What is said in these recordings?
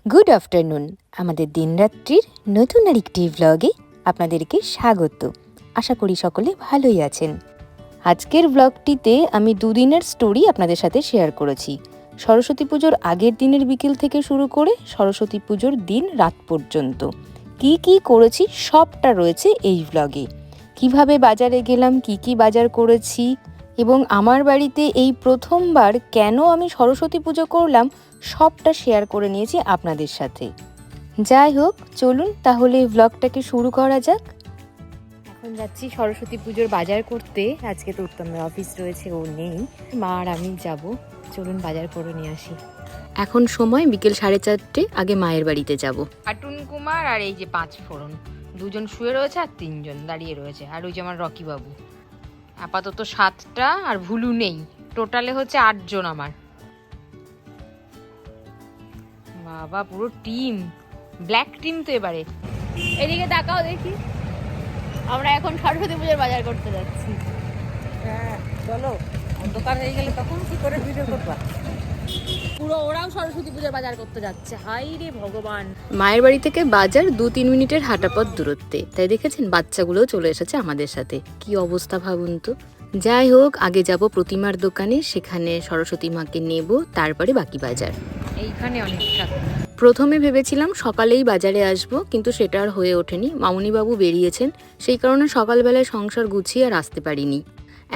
Good afternoon. আমাদের দিনরাত্রির নতুন আরেকটি ব্লগে আপনাদেরকে স্বাগত। আশা করি সকলে ভালোই আছেন। আজকের ব্লগটিতে আমি দুদিনের স্টোরি আপনাদের সাথে শেয়ার করেছি। সরস্বতী পুজোর আগের দিনের বিকেল থেকে শুরু করে সরস্বতী পুজোর দিন রাত পর্যন্ত কি কি করেছি সবটা রয়েছে এই ব্লগে। কিভাবে বাজারে গেলাম, কি বাজার করেছি এবং আমার বাড়িতে এই প্রথমবার কেন আমি সরস্বতী পুজো করলাম সবটা শেয়ার করে নিয়েছি আপনাদের সাথে। যাই হোক, চলুন তাহলে ব্লগটাকে শুরু করা যাক। এখন যাচ্ছি সরস্বতী পুজোর বাজার করতে। আজকে তো উত্তমের অফিস রয়েছে, ও নেই, মা আর আমি যাব। চলুন বাজার করে নিয়ে আসি। এখন সময় বিকেল 4:30। আগে মায়ের বাড়িতে যাব। কার্টুন কুমার আর এই যে 5 ফোড়ন, দুজন শুয়ে রয়েছে আর 3জন দাঁড়িয়ে রয়েছে, আর ওই যে আমার রকি বাবু। আপাতত 7টা, আর ভুলু নেই। টোটালে হচ্ছে 8 জন আমার। বাবা, পুরো টিম, ব্ল্যাক টিম তো এবারে। এদিকে তাকাও দেখি, আমরা এখন সরস্বতী পুজোর বাজার করতে যাচ্ছি। হ্যাঁ চলো, অন্ধকার হয়ে গেলে তখন কি করে ভিডিও করবা? পুরো ওরাও সরস্বতী পুজোর বাজার করতে যাচ্ছে। হাই রে ভগবান। মায়ের বাড়ি থেকে বাজার 2-3 মিনিটের হাঁটা পথ দূরত্বে, তাই দেখেছেন বাচ্চাগুলোও চলে এসেছে আমাদের সাথে। কি অবস্থা ভাবুন তো। যাই হোক, আগে যাব প্রতিমার দোকানে, সেখানে সরস্বতী মাকে নেব, তারপরে বাকি বাজার। এইখানে অনেক ঠাকুর। প্রথমে ভেবেছিলাম সকালেই বাজারে আসব, কিন্তু সেটা আর হয়ে ওঠেনি। মামুনিবাবু বেরিয়েছেন, সেই কারণে সকালবেলায় সংসার গুছিয়ে আর আসতে পারিনি।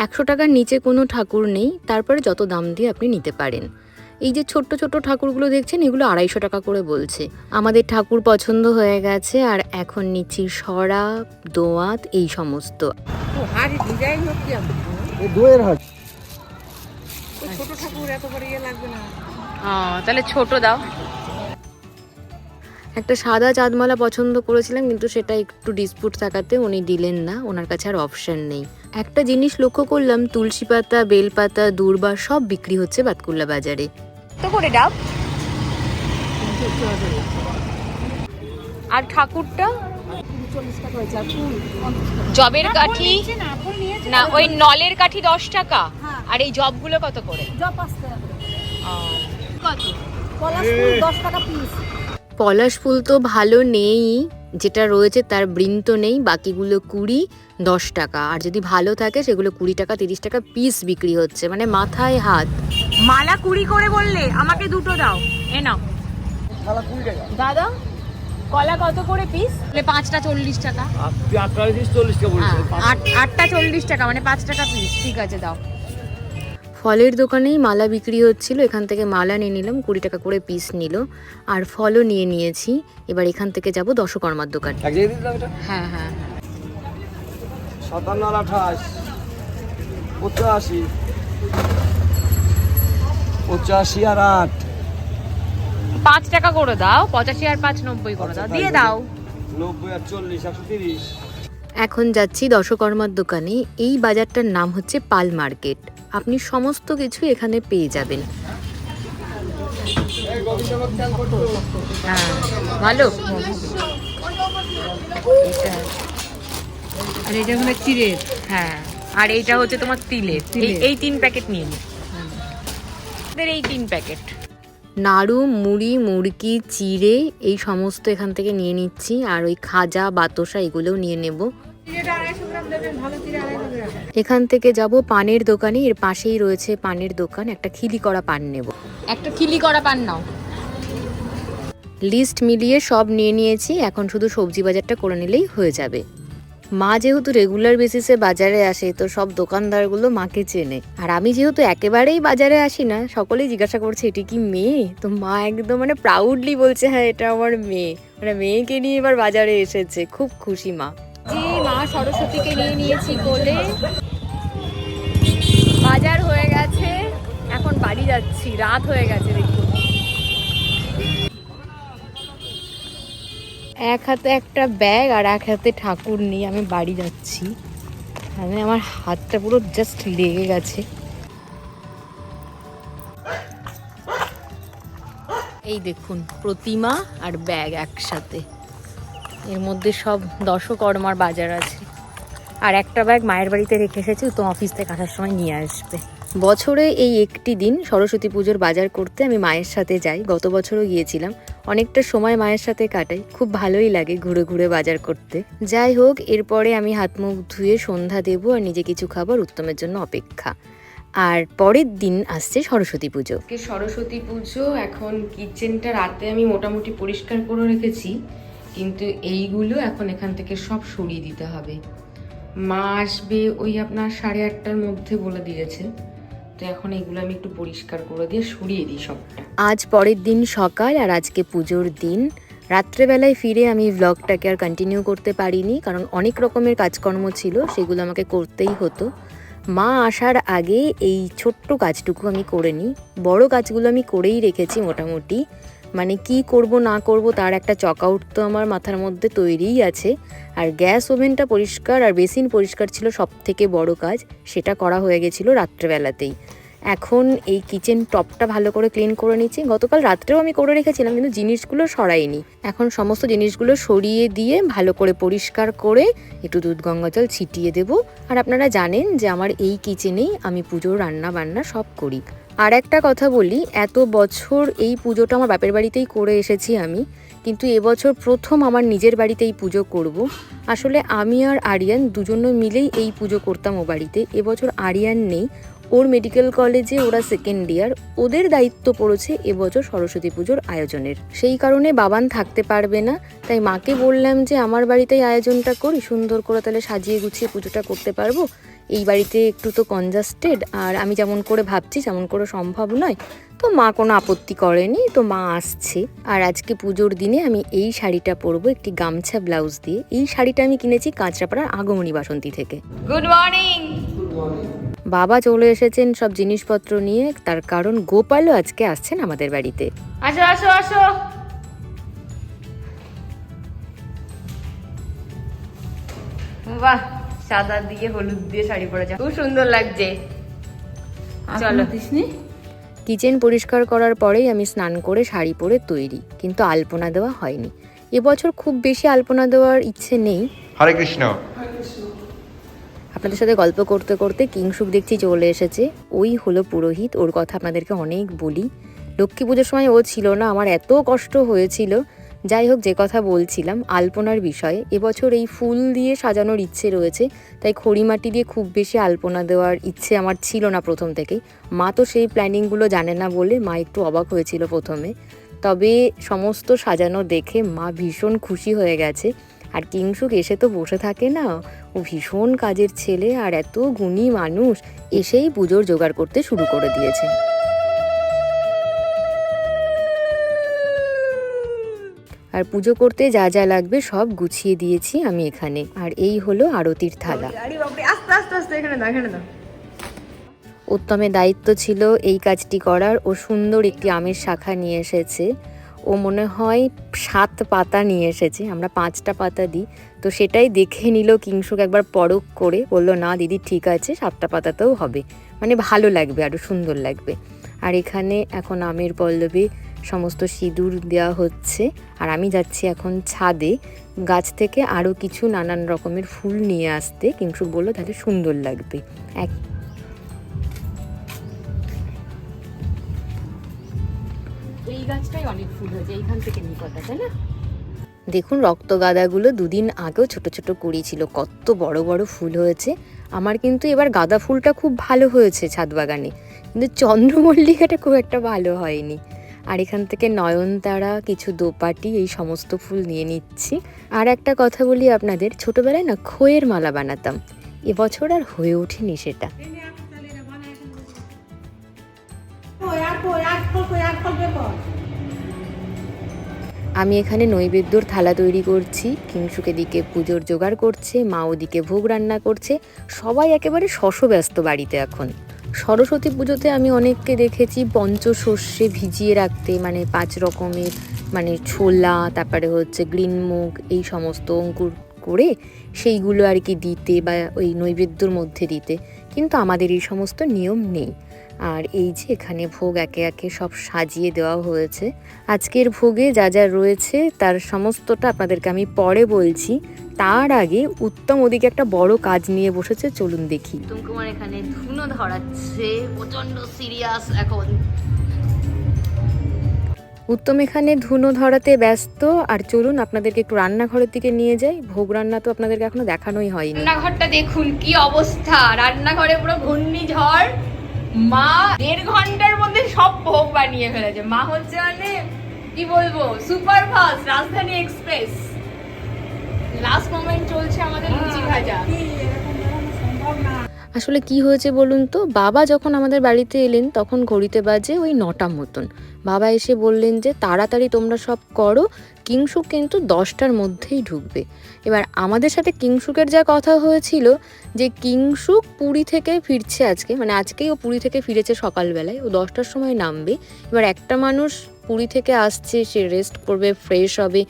100 টাকার নিচে কোনো ঠাকুর নেই, তারপরে যত দাম দিয়ে আপনি নিতে পারেন। এই যে ছোট্ট ছোট্ট ঠাকুরগুলো দেখছেন, এগুলো 250 টাকা করে বলছে। আমাদের ঠাকুর পছন্দ হয়ে গেছে, আর এখন নিচ্ছি সরা, দোয়াত, এই সমস্ত। হাড়ি ডিজাইন কি আমি এই দইয়ের হাট। ছোট ঠাকুর এত বড় ইয়ে লাগবে না। তাহলে ছোট দাও। একটা সাদা চাঁদমালা পছন্দ করেছিলাম, কিন্তু সেটা একটু ডিসপুট থাকাতে উনি দিলেন না, ওনার কাছে আর অপশন নেই। একটা জিনিস লক্ষ্য করলাম, তুলসী পাতা, বেলপাতা, দূর্বা সব বিক্রি হচ্ছে বাতকুল্লা বাজারে। তো করে ডাব। আর ঠাকুরটা 40 টাকা হয়েছে, আর ফুল জবের কাঠি না, ওই নলের কাঠি 10 টাকা। আর এই জবগুলো কত করে? জব 5 টাকা করে। কত? পলাশ ফুল 10 টাকা পিস। পলাশ ফুল তো ভালো নেই, যেটা রয়েছে তার বৃন্ত নেই, বাকিগুলো 20-10 টাকা। আর যদি ভালো থাকে সেগুলো 20 টাকা 30 টাকা পিস বিক্রি হচ্ছে, মানে মাথায় হাত। মালা 20 করে বললে, আমাকে দুটো দাও। এ নাও। শালা 20 টাকা। দাদা, কলা কত করে পিস? 5টা 40 টাকা। তুই 8 টাকা দিস, 40 টাকা বলিস। 8টা 40 টাকা, মানে 5 টাকা পিস। ঠিক আছে, দাও। ফলের দোকানেই মালা বিক্রি হচ্ছিল, এখান থেকে মালা নিয়ে নিলাম, 20 টাকা করে পিস নিল। আর ফলও নিয়ে নিয়েছি। এবার এখান থেকে যাব দশকর্মার দোকান। এক জায়গায় দিলাম এটা। হ্যাঁ হ্যাঁ। 57 আর 28 85 85 আর 8 5 টাকা করে দাও। 85 আর 5 90 করে দাও, দিয়ে দাও। 90 আর 40 130। এখন যাচ্ছি দশকর্মার দোকানে। এই বাজারটার নাম হচ্ছে পাল মার্কেট। আপনি সমস্ত কিছু এখানে পেয়ে যাবেন। হ্যাঁ, ভালো। আর এটা হলো চিড়ের। হ্যাঁ, আর এইটা হচ্ছে তোমার তিলের। এই 3 প্যাকেট নিয়ে নিন। এই 3 প্যাকেট নাড়ু, মুড়ি, মুড়কি, চিড়ে, এই সমস্ত এখান থেকে নিয়ে নিচ্ছি। আর ওই খাজা, বাতাসা এগুলোও নিয়ে নেব। চিড়েটা 250 গ্রাম দেবেন, ভালো চিড়ে 250 গ্রাম। এখান থেকে যাব পানের দোকানে, এর পাশেই রয়েছে পানের দোকান। একটা খিলি করা পান নেব। একটা খিলি করা পান নাও। লিস্ট মিলিয়ে সব নিয়ে নিয়েছি, এখন শুধু সবজি বাজারটা করে নিলেই হয়ে যাবে। মা যেহেতু রেগুলার বেসিসে বাজারে আসে, তো সব দোকানদারগুলো মাকে চেনে। আর আমি যেহেতু একেবারেই বাজারে আসি না, সকলেই জিজ্ঞাসা করছে এটি কি মেয়ে? তো মা একদম মানে প্রাউডলি বলছে, হ্যাঁ এটা আমার মেয়ে, মানে মেয়েকে নিয়ে এবার বাজারে এসেছে। খুব খুশি মা। মা সরস্বতীকে নিয়ে নিয়েছি কোলে। বাজার হয়ে গেছে, এখন বাড়ি যাচ্ছি। রাত হয়ে গেছে দেখুন। এক হাতে একটা ব্যাগ আর এক হাতে ঠাকুর নিয়ে আমি বাড়ি যাচ্ছি। মানে আমার হাতটা পুরো জাস্ট লেগে গেছে। এই দেখুন, প্রতিমা আর ব্যাগ একসাথে। এর মধ্যে সব দশকর্মার বাজার আছে। আর একটা ব্যাগ মায়ের বাড়িতে রেখে এসেছি, তো অফিস থেকে আসার সময় নিয়ে আসবে। বছরে এই একটি দিন সরস্বতী পুজোর বাজার করতে আমি মায়ের সাথে যাই। গত বছরও গিয়েছিলাম, অনেকটা সময় মায়ের সাথে কাটাই, খুব ভালোই লাগে ঘুরে ঘুরে বাজার করতে। যাই হোক, এরপরে আমি হাত মুখ ধুয়ে সন্ধ্যা দেবো আর নিজে কিছু খাবার, উত্তমের জন্য অপেক্ষা। আর পরের দিন আসছে সরস্বতী পুজো। সরস্বতী পুজো, এখন কিচেনটা রাতে আমি মোটামুটি পরিষ্কার করে রেখেছি, কিন্তু এইগুলো এখন এখান থেকে সব সরিয়ে দিতে হবে। মা আসবে ওই আপনার 8:30টার মধ্যে বলে দিয়েছে, তো এখন এগুলো আমি একটু পরিষ্কার করে দিয়ে সরিয়ে দিই সবটা। আজ পরের দিন সকাল আর আজকে পুজোর দিন। রাত্রেবেলায় ফিরে আমি ভ্লগটাকে আর কন্টিনিউ করতে পারিনি, কারণ অনেক রকমের কাজকর্ম ছিল, সেগুলো আমাকে করতেই হতো। মা আসার আগে এই ছোট্ট কাজটুকু আমি করে নিই। বড় কাজগুলো আমি করেই রেখেছি মোটামুটি, মানে কি করব না করব তার একটা চক আউট তো আমার মাথার মধ্যে তৈরিই আছে। আর গ্যাস ওভেনটা পরিষ্কার আর বেসিন পরিষ্কার ছিল সব থেকে বড় কাজ, সেটা করা হয়ে গেছিলো রাত্রেবেলাতেই। এখন এই কিচেন টপটা ভালো করে ক্লিন করে নিচ্ছি। গতকাল রাত্রেও আমি করে রেখেছিলাম, কিন্তু জিনিসগুলো সরাইনি। এখন সমস্ত জিনিসগুলো সরিয়ে দিয়ে ভালো করে পরিষ্কার করে একটু দুধ গঙ্গা জল ছিটিয়ে দেবো। আর আপনারা জানেন যে আমার এই কিচেনেই আমি পুজোর রান্না বান্না সব করি। আর একটা কথা বলি, এত বছর এই পুজোটা আমার বাপের বাড়িতেই করে এসেছি আমি, কিন্তু এবছর প্রথম আমার নিজের বাড়িতেই পুজো করব। আসলে আমি আর আরিয়ান দুজনে মিলেই এই পুজো করতাম ও বাড়িতে। এবছর আরিয়ান নেই, ওর মেডিকেল কলেজে ওরা সেকেন্ড ইয়ার, ওদের দায়িত্ব পড়েছে এবছর সরস্বতী পুজোর আয়োজনের। সেই কারণে বাবান থাকতে পারবে না, তাই মাকে বললাম যে আমার বাড়িতেই আয়োজনটা করি, সুন্দর করে তাহলে সাজিয়ে গুছিয়ে পুজোটা করতে পারবো। এই বাড়িতে একটু তো কনজাস্টেড, আর আমি যেমন করে ভাবছি তেমন করে সম্ভব নয়, তো মা কোনো আপত্তি করেনি, তো মা আসছে। আর আজকে পুজোর দিনে আমি এই শাড়িটা পরবো, একটি গামছা ব্লাউজ দিয়ে। এই শাড়িটা আমি কিনেছি কাঁচরাপাড়ার আগমনী বাসন্তী থেকে। Good morning. বাবা চলে এসেছেন সব জিনিসপত্র নিয়ে, তার কারণ গোপালও আজকে আসছেন আমাদের বাড়িতে। আসো আসো আসো। বাহ, সাদা দিয়ে হলুদ দিয়ে শাড়ি পরেছে, খুব সুন্দর লাগছে। চলো। কিচেন পরিষ্কার করার পরেই আমি স্নান করে শাড়ি পরে তৈরি, কিন্তু আলপনা দেওয়া হয়নি। এবছর খুব বেশি আলপনা দেওয়ার ইচ্ছে নেই। হরে কৃষ্ণ। আপনাদের সাথে গল্প করতে করতে কিংশুক দেখছি চলে এসেছে। ওই হলো পুরোহিত, ওর কথা আপনাদেরকে অনেক বলি। লক্ষ্মী পুজোর সময় ও ছিল না, আমার এত কষ্ট হয়েছিল। যাই হোক, যে কথা বলছিলাম আলপনার বিষয়ে, এবছর এই ফুল দিয়ে সাজানোর ইচ্ছে রয়েছে, তাই খড়িমাটি দিয়ে খুব বেশি আলপনা দেওয়ার ইচ্ছে আমার ছিল না প্রথম থেকেই। মা তো সেই প্ল্যানিংগুলো জানে না বলে মা একটু অবাক হয়েছিল প্রথমে, তবে সমস্ত সাজানো দেখে মা ভীষণ খুশি হয়ে গেছে। আর কিংশুক এসে তো বসে থাকে না, ও ভীষণ কাজের ছেলে আর এত গুণী মানুষ, এসেই পুজোর জোগাড় করতে শুরু করে দিয়েছে। আর পুজো করতে যা যা লাগবে সব গুছিয়ে দিয়েছি আমি এখানে। আর এই হলো আরতির থালা। আস্তে আস্তে আস্তে, এখানে দাও, এখানে দাও। উত্তমের দায়িত্ব ছিল এই কাজটি করার। ও সুন্দর একটি আমের শাখা নিয়ে এসেছে, ও মনে হয় 7 পাতা নিয়ে এসেছে, আমরা 5টা পাতা দিই, তো সেটাই দেখে নিল কিংশুক একবার পরখ করে, বললো না দিদি ঠিক আছে, 7টা পাতাতেও হবে, মানে ভালো লাগবে, আরও সুন্দর লাগবে। আর এখানে এখন আমের পল্লবে সমস্ত সিঁদুর দেওয়া হচ্ছে। আর আমি যাচ্ছি এখন ছাদে গাছ থেকে আরও কিছু নানান রকমের ফুল নিয়ে আসতে। কিংশুক বললো তাহলে সুন্দর লাগবে। এই গাছটাই অনেক ফুল হয়েছে, এইখান থেকে নিয়ে কথা, তাই না? দেখুন রক্তগাঁদাগুলো 2 দিন আগেও ছোট ছোট কুড়ি ছিল, কত বড় বড় ফুল হয়েছে। আমার কিন্তু এবার গাঁদা ফুলটা খুব ভালো হয়েছে ছাদ বাগানে, কিন্তু চন্দ্রমল্লিকাটা খুব একটা ভালো হয়নি। আর এখান থেকে নয়নতারা, কিছু দোপাটি, এই সমস্ত ফুল নিয়ে নিচ্ছি। আর একটা কথা বলি আপনাদের, ছোটবেলায় না খইয়ের মালা বানাতাম, এবছর আর হয়ে ওঠেনি সেটা। আমি এখানে নৈবেদ্যর থালা তৈরি করছি, কিংশুক এদিকে পুজোর জোগাড় করছে, মা ওদিকে ভোগ রান্না করছে, সবাই একেবারে শশব্যস্ত বাড়িতে এখন। সরস্বতী পুজোতে আমি অনেককে দেখেছি পঞ্চশস্যে ভিজিয়ে রাখতে, মানে 5 রকমের, মানে ছোলা, তারপরে হচ্ছে গ্রিন মুগ, এই সমস্ত অঙ্কুর করে সেইগুলো আর কি দিতে, বা ওই নৈবেদ্যর মধ্যে দিতে, কিন্তু আমাদের এই সমস্ত নিয়ম নেই। আর এই যে এখানে ভোগ একে একে সব সাজিয়ে দেওয়া হয়েছে। আজকের ভোগে যা যা রয়েছে তার সমস্তটা আপনাদেরকে আমি পরে বলছি, তার আগে উত্তম ওদিকে একটা বড় কাজ নিয়ে বসেছে, চলুন দেখি। কুমার এখানে ধুনো ধরাচ্ছে, প্রচন্ড সিরিয়াস এখন। উত্তম এখানে ধুনো ধরাতে ব্যস্ত। আর চলুন আপনাদেরকে একটু রান্নাঘরের দিকে নিয়ে যাই। ভোগ রান্না তো আপনাদেরকে এখনো দেখানোই হয়নি। রান্নাঘরটা দেখুন কি অবস্থা, রান্নাঘরে পুরো ঘূর্ণিঝড়। মা 1.5 ঘন্টার মধ্যে সব ভোগ বানিয়ে ফেলেছে। মা হচ্ছে মানে কি বলবো, সুপার ফাস্ট রাজধানী এক্সপ্রেস। লাস্ট মোমেন্ট চলছে আমাদের লুচি ভাজা। আসলে কি হয়েছে বলুন তো, বাবা যখন আমাদের বাড়িতে এলেন তখন ঘড়িতে বাজে ওই 9টা মতন। বাবা এসে বললেন যে তাড়াতাড়ি তোমরা সব করো, কিংসুক কিন্তু 10টার মধ্যেই ঢুকবে। এবার আমাদের সাথে কিংসুকের যা কথা হয়েছিল যে কিংসুক পুরী থেকে ফিরছে আজকে, মানে আজকেই ও পুরী থেকে ফিরেছে সকালবেলায়, ও 10টার সময় নামবে। এবার একটা মানুষ পুরী থেকে আসছে, সে রেস্ট করবে, ফ্রেশ হবে,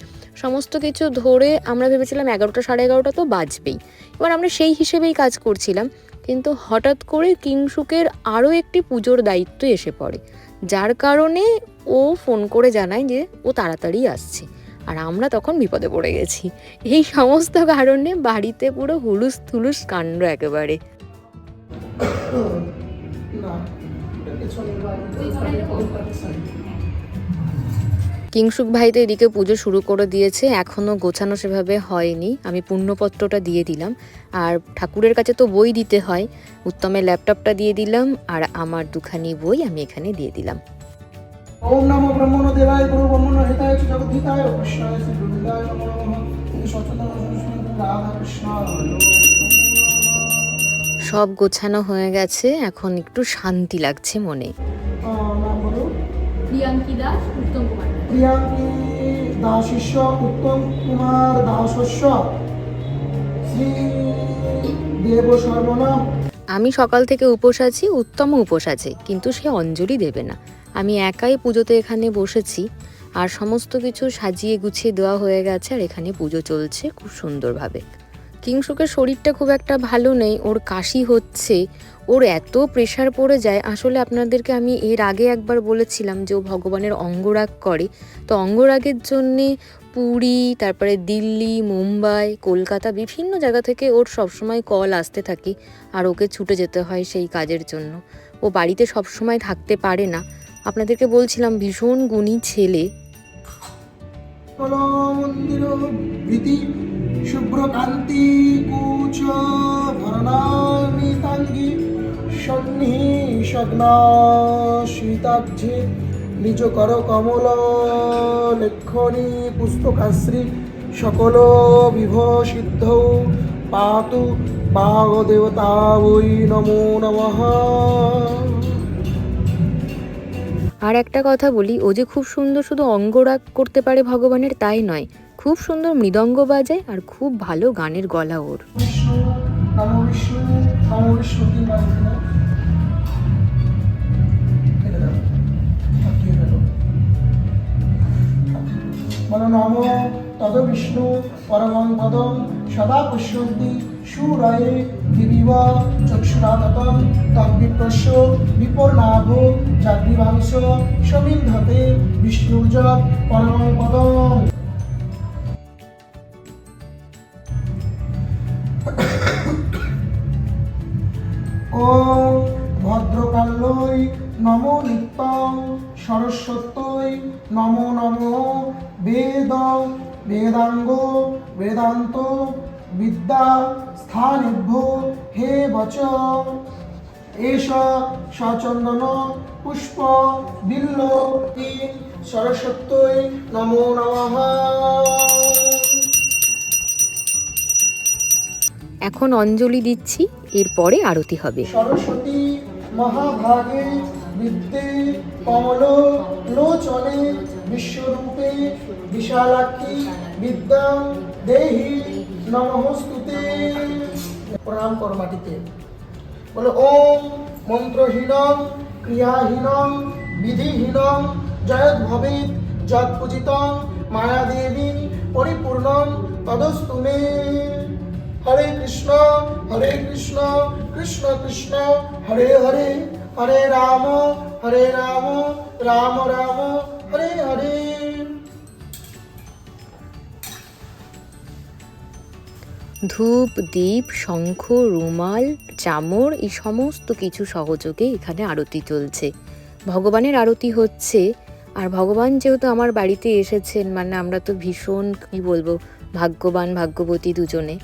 সমস্ত কিছু ধরে আমরা ভেবেছিলাম 11টা সাড়ে 11টা তো বাজবেই। এবার আমরা সেই হিসেবেই কাজ করছিলাম, কিন্তু হঠাৎ করে কিংসুকের আরও একটি পুজোর দায়িত্ব এসে পড়ে, যার কারণে ও ফোন করে জানায় যে ও তাড়াতাড়ি আসছে। আর আমরা তখন বিপদে পড়ে গেছি। এই সমস্ত কারণে বাড়িতে পুরো হুলুস থুলুস কাণ্ড একেবারে। কিংসুক ভাই তো এদিকে পুজো শুরু করে দিয়েছে, এখনও গোছানো সেভাবে হয়নি। আমি পুণ্যপত্রটা দিয়ে দিলাম, আর ঠাকুরের কাছে তো বই দিতে হয়। উত্তমের ল্যাপটপটা দিয়ে দিলাম, আর আমার দুখানি বই আমি এখানে দিয়ে দিলাম। ওম নমো ব্রহ্মণ দেবায় গুরু ব্রহ্মণ হিতায় চ জগদ্ধিতায় কৃষ্ণায় শ্রী গোবিন্দায় নমো নমঃ। এই সচেতন রাধা কৃষ্ণ। সব গোছানো হয়ে গেছে, এখন একটু শান্তি লাগছে মনে। নাম বলো। প্রিয়াঙ্কি দাস, উত্তম কুমার। প্রিয়াঙ্কি দাসিষ্য উত্তম কুমার দাসস্য শ্রী দেব সর্বনাম। আমি সকাল থেকে উপোস আছি, উত্তমও উপোস আছে, কিন্তু সে অঞ্জলি দেবে না। আমি একাই পুজোতে এখানে বসেছি, আর সমস্ত কিছু সাজিয়ে গুছিয়ে দেওয়া হয়ে গেছে, আর এখানে পুজো চলছে খুব সুন্দরভাবে। কিংসুকের শরীরটা খুব একটা ভালো নেই, ওর কাশি হচ্ছে, ওর এত প্রেশার পড়ে যায়। আসলে আপনাদেরকে আমি এর আগে একবার বলেছিলাম যে ও ভগবানের অঙ্গরাগ করে, তো অঙ্গরাগের জন্যে পুরী, তারপরে দিল্লি, মুম্বাই, কলকাতা, বিভিন্ন জায়গা থেকে ওর সবসময় কল আসতে থাকে, আর ওকে ছুটে যেতে হয় সেই কাজের জন্য। ও বাড়িতে সবসময় থাকতে পারে না। আপনাদেরকে বলছিলাম ভীষণ গুণী ছেলে। মন্দির ভীতি শুভ্রকান্তি কুচ ভরণামিতাঙ্গি সন্নি সগ্না শীতাক্ষে নিজ কর কমল লেখনি পুস্তকাশ্রী সকল বিভসিদ্ধ পাতু বাগদেবতা বৈ নমো নমঃ। আর একটা কথা বলি, ও যে খুব সুন্দর শুধু অঙ্গরাগ করতে পারে ভগবানের তাই নয়, খুব সুন্দর মৃদঙ্গ বাজায়, আর খুব ভালো গানের গলা ওর। বিষ্ণু নমো বিষ্ণু নমো বিষ্ণু তিনবার বলো নমো তদ বিষ্ণু পরমং পদম সদা পুষ্যন্তি সুরায়ে দিবিব চক্ষুরাততম তদ্বিপ্রস্য বিপর্ণাভ জাগ্রীবাংশ সমিন্ধতে বিষ্ণুর্য পরমং পদম। ওম ভদ্রকাল্যৈ নমো নিত্যং সরস্বত্যৈ নমো নমো বেদ বেদাঙ্গ বেদান্ত বিদ্যা স্থানেভ্যো হে বচ এষ সচন্দন পুষ্প বিল্ল তিন সরস্বত্যৈ নমো নমঃ। এখন অঞ্জলি দিচ্ছি, এরপরে আরতি হবে। সরস্বতী মহাভাগে বিদ্যে কমল লোচনে বিশ্বরূপে বিশালাক্ষী বিদ্যা দেহি নমস্তুতে। প্রণাম করো মাটিতে, বলো ওম মন্ত্রহীনম ক্রিয়াহীনম বিধিহীনম জয়ৎ ভবেৎ যৎ পূজিতং মায়াদেবী পরিপূর্ণম তদস্তু মে। হরে কৃষ্ণ কৃষ্ণ কৃষ্ণ হরে হরে, হরে রাম রাম রাম হরে হরে। ধূপ, দীপ, শঙ্খ, রুমাল, চামর এই সমস্ত কিছু সহযোগে এখানে আরতি চলছে। ভগবানের আরতি হচ্ছে। আর ভগবান যেহেতু আমার বাড়িতে এসেছেন, মানে আমরা তো ভীষণ কি বলবো ভাগ্যবান ভাগ্যবতী দুজনে।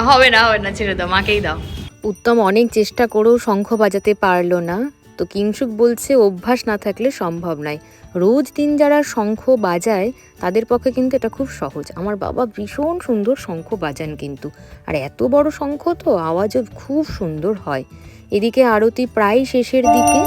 হবে না ছেড়ে দাও, মাকেই দাও। উত্তম অনেক চেষ্টা করেও শঙ্খ বাজাতে পারলো না। তো কিংশুক বলছে অভ্যাস না থাকলে সম্ভব নয়। রোজ দিন যারা শঙ্খ বাজায় তাদের পক্ষে কিন্তু এটা খুব সহজ। আমার বাবা ভীষণ সুন্দর শঙ্খ বাজান কিন্তু, আর এত বড় শঙ্খ তো আওয়াজও খুব সুন্দর হয়। এদিকে আরতি প্রায় শেষের দিকে।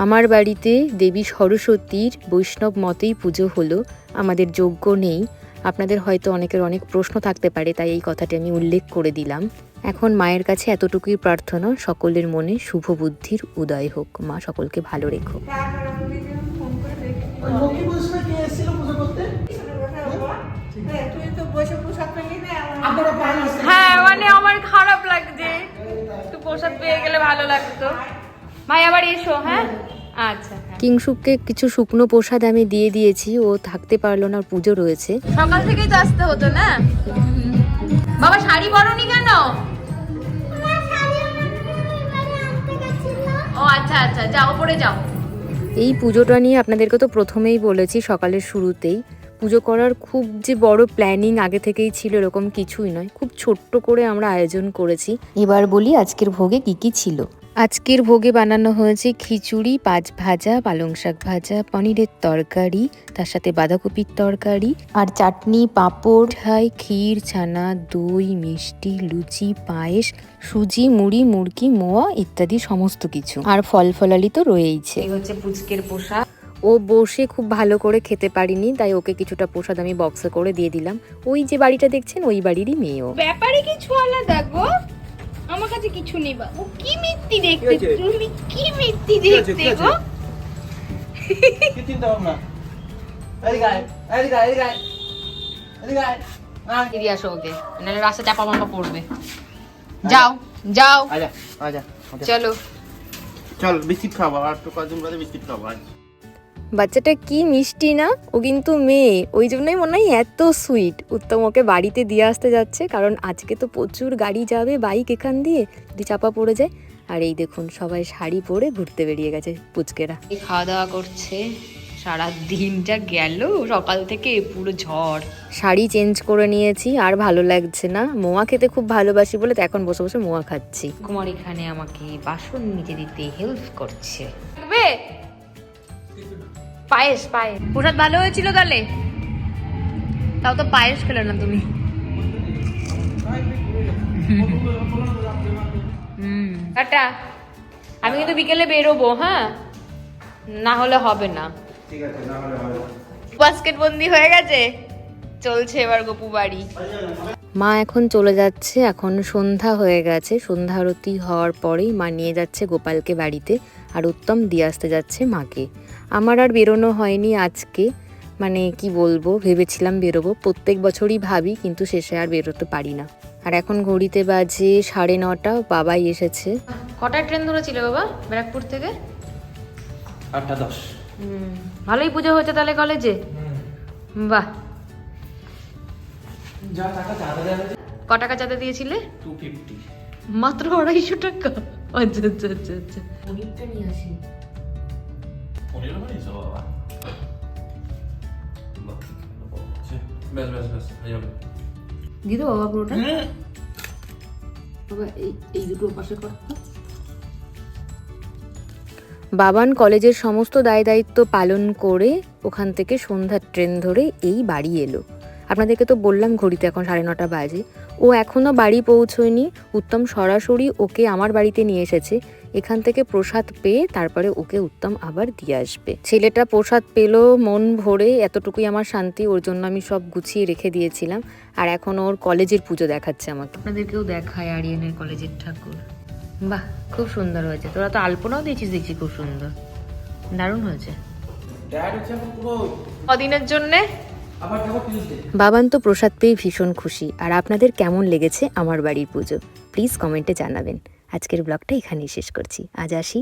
আমার বাড়িতে দেবী সরস্বতীর বৈষ্ণব মতেই পুজো হলো, আমাদের যজ্ঞ নেই। আপনাদের হয়তো অনেকের অনেক প্রশ্ন থাকতে পারে, তাই এই কথাটি আমি উল্লেখ করে দিলাম। এখন মায়ের কাছে এতটুকুই প্রার্থনা, সকলের মনে শুভ বুদ্ধির উদয় হোক, মা সকলকে ভালো রেখো। ওই লক্ষ্মী পুজোর কে এসেছিল পুজো করতে? তুই তো বসে পোশাক পেলি না আপনারা পান আসতে হ্যাঁ মানে আমার খারাপ লাগছে, একটু প্রসাদ পেয়ে গেলে ভালো লাগতো। ভাই আবার এসো। হ্যাঁ আচ্ছা। কিংশুককে কিছু শুকনো প্রসাদ আমি দিয়ে দিয়েছি, ও থাকতে পারলো না, পুজো রয়েছে। সকাল থেকেই তো আসতে হতো না। বাবা শাড়ি পরনি কেন? ও আচ্ছা আচ্ছা, যাও পরে যাও। এই পুজোটা নিয়ে আপনাদেরকে তো প্রথমেই বলেছি সকালের শুরুতেই, পুজো করার খুব যে বড় প্ল্যানিং আগে থেকেই ছিল এরকম কিছুই নয়, খুব ছোট্ট করে আমরা আয়োজন করেছি। এবার বলি আজকের ভোগে কি কি ছিল। আজকের ভোগে বানানো হয়েছে খিচুড়ি, পাঁচ ভাজা, পালং শাক ভাজা, পনিরের তরকারি, তার সাথে বাঁধাকপির তরকারি, আর চাটনি, পাঁপড়, ঠাই, ক্ষীর, ছানা, দই, মিষ্টি, লুচি, পায়েস, সুজি, মুড়ি, মুরগি, মোয়া ইত্যাদি সমস্ত কিছু। আর ফল ফলালি তো রয়েইছে। এই হচ্ছে পুচকের পোশাক। ও বসে খুব ভালো করে খেতে পারিনি, তাই ওকে কিছুটা প্রসাদ আমি বক্সে করে দিয়ে দিলাম। ওই যে বাড়িটা দেখছেন ওই বাড়িরই মেয়েও। ব্যাপারে কিছু আলাদা গো, আমার কাছে কিছু নেই। ও কি মিথ্যি দেখতে, তুমি কি মিথ্যি দেখতে গো। কি চিন্তা ভাবনা? এদিকে আয়, এদিকে আয়, এদিকে আয়, এদিকে আয়। দিয়ে আসো ওকে, নাহলে রাস্তা চাপা মাপা পড়বে। যাও যাও, আজা আজা চলো। চল বিস্কিট খাবো, আর একটু কদিন বাদে বিস্কিট খাবো। বাচ্চাটা কি মিষ্টি না, ও কিন্তু মেয়ে, ওই জন্যই মনে হয় এত সুইট। উত্তম ওকে বাড়িতে দিয়ে আসতে যাচ্ছে, কারণ আজকে তো প্রচুর গাড়ি যাবে, বাইক এখান দিয়ে যদি চাপা পড়ে যায়। আর এই দেখুন সবাই শাড়ি পরে ঘুরতে বেরিয়ে গেছে পুচকেরা। খাওয়া দাওয়া করছে, সারা দিনটা গেল সকাল থেকে পুরো ঝড়। শাড়ি চেঞ্জ করে নিয়েছি, আর ভালো লাগছে না। মোয়া খেতে খুব ভালোবাসি বলে তো এখন বসে বসে মোয়া খাচ্ছি। কুমার এখানে আমাকে বাসন নিতে দিতে হেল্প করছে। পায়েস পায়েস প্রসাদ ভালো হয়েছিল তাহলে? তাও তো পায়েস খেলে না তুমি। টাটা। আমি কিন্তু বিকেলে বেরোবো, হ্যাঁ, না হলে হবে না। ঠিক আছে, না হলে হবে না। বাস্কেট বন্দি হয়ে গেছে, চলছে এবার গপু বাড়ি। মা এখন চলে যাচ্ছে, এখন সন্ধ্যা হয়ে গেছে। সন্ধ্যা আরতি হওয়ার পরেই মা নিয়ে যাচ্ছে গোপালকে বাড়িতে, আর উত্তম দিয়ে আসতে যাচ্ছে মাকে। আমার আর বেরোনো হয়নি আজকে, মানে কি বলবো, ভেবেছিলাম বেরোবো, প্রত্যেক বছরই ভাবি, কিন্তু শেষে আর বেরোতে পারি না। আর এখন ঘড়িতে বাজে 9:30, বাবাই এসেছে। কটার ট্রেন ধরেছিল বাবা ব্যারাকপুর থেকে? 8:10। ভালোই পুজো হয়েছে তাহলে কলেজে? বাহ। যা টাকা চাঁদা দেওয়া হয়েছে ক টাকা চাঁদা দিয়েছিলে? 250। মাত্র 250 টাকা? আচ্ছা আচ্ছা আচ্ছা আচ্ছা। পনিরটা নিয়ে আসি। পনিরও বানিয়েছো বাবা? ব্যাস ব্যাস ব্যাস হয়ে যাবে। দিয়ে দেবো বাবা পুরোটা? বাবা এই দুটো পাশে করতো। বাবান কলেজের সমস্ত দায় দায়িত্ব পালন করে ওখান থেকে সন্ধ্যার ট্রেন ধরে এই বাড়ি এলো। আপনাদেরকে তো বললাম ঘড়িতে এখন 9:30 বাজে। ও এখনও বাড়ি পৌঁছয়নি। উত্তম সরাসরি ওকে আমার বাড়িতে নিয়ে এসেছে। এখান থেকে প্রসাদ পেয়ে তারপরে ওকে উত্তম আবার দিয়ে আসবে। ছেলেটা প্রসাদ পেলো মন ভরে, এতটুকুই আমার শান্তি। ওর জন্য আমি সব গুছিয়ে রেখে দিয়েছিলাম। আর এখন ওর কলেজের পুজো দেখাচ্ছে আমাকে। আপনাদেরকেও দেখায় আরিয়ানের কলেজের ঠাকুর। বাহ, খুব সুন্দর হয়েছে। তোরা তো আলপনাও দিয়েছিস দেখছি, খুব সুন্দর, দারুণ হয়েছে। কদিনের জন্যে? বাবান তো প্রসাদ পেয়ে ভীষণ খুশি। আর আপনাদের কেমন লেগেছে আমার বাড়ির পুজো প্লিজ কমেন্টে জানাবেন। আজকের ব্লগটা এখানেই শেষ করছি। আজ আসি।